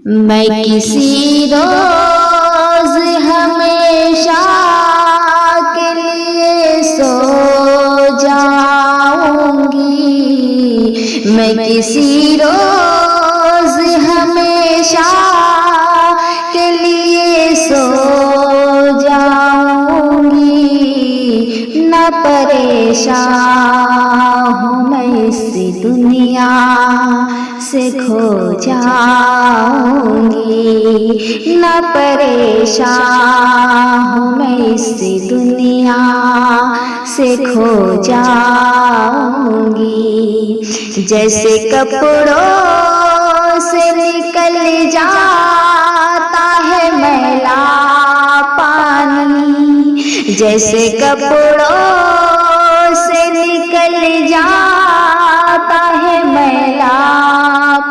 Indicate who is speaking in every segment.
Speaker 1: मैं किसी रोज हमेशा के लिए सो जाऊंगी। मैं किसी रोज हमेशा के लिए सो जाऊंगी। न परेशान हूँ मैं इस दुनिया से खो जाऊंगी। न परेशान हूँ मैं इस दुनिया से खो जाऊंगी। जैसे कपड़ों से निकल जाता है मैला पानी, जैसे कपड़ों से निकल जाता है मैला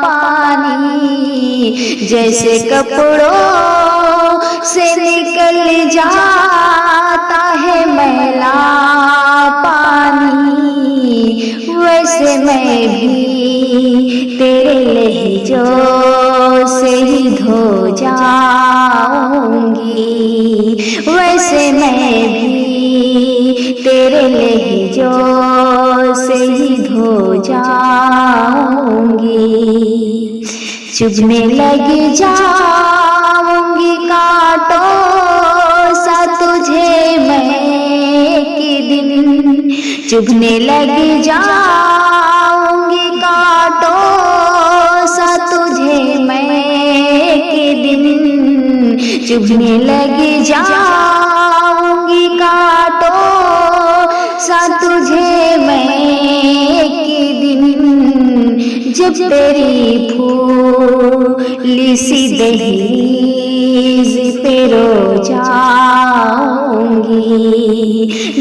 Speaker 1: पानी, जैसे कपड़ों से निकल जाता है मैला पानी, वैसे मैं भी तेरे लहजों से ही धो जाऊंगी। वैसे मैं भी तेरे लहजों से ही धो जाऊंगी। चुभने लग जाऊंगी कांटों सा तुझे मैं एक दिन, चुभने लग जाऊंगी कांटों सा तुझे मैं एक दिन, चुभने लग जाऊंगी कांटों सा तुझे मैं एक दिन। जब तेरी फूली सी दहलीज पे रो जाऊंगी,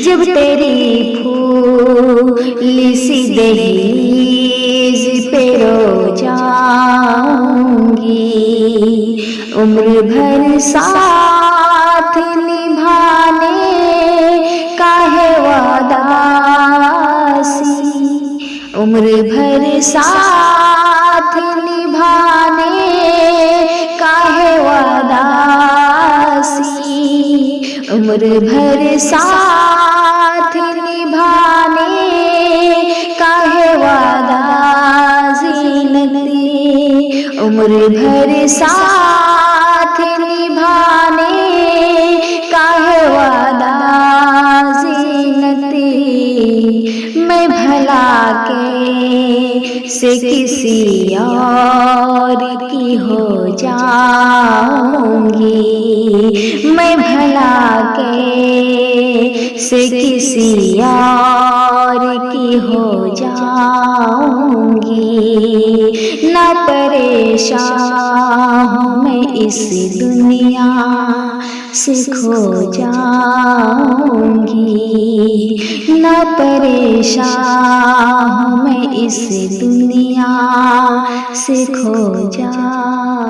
Speaker 1: जब तेरी फूली सी दहलीज पे रो जाऊंगी। उम्र भर साथ निभाने का है वादा सी, उम्र भर साथ निभाने का है वादा सी, उम्र भर साथ निभाने का है वादा ज़ीनती, उम्र भर साथ निभाने का है वादा ज़ीनती। मैं भला के से किसी और की हो जाऊंगी। मैं भला के से किसी और की हो जाऊंगी। न परेशान हूँ मैं इस दुनिया से खो जाऊंगी। न परेशान हूँ मैं इस दुनिया से खो जाऊंगी।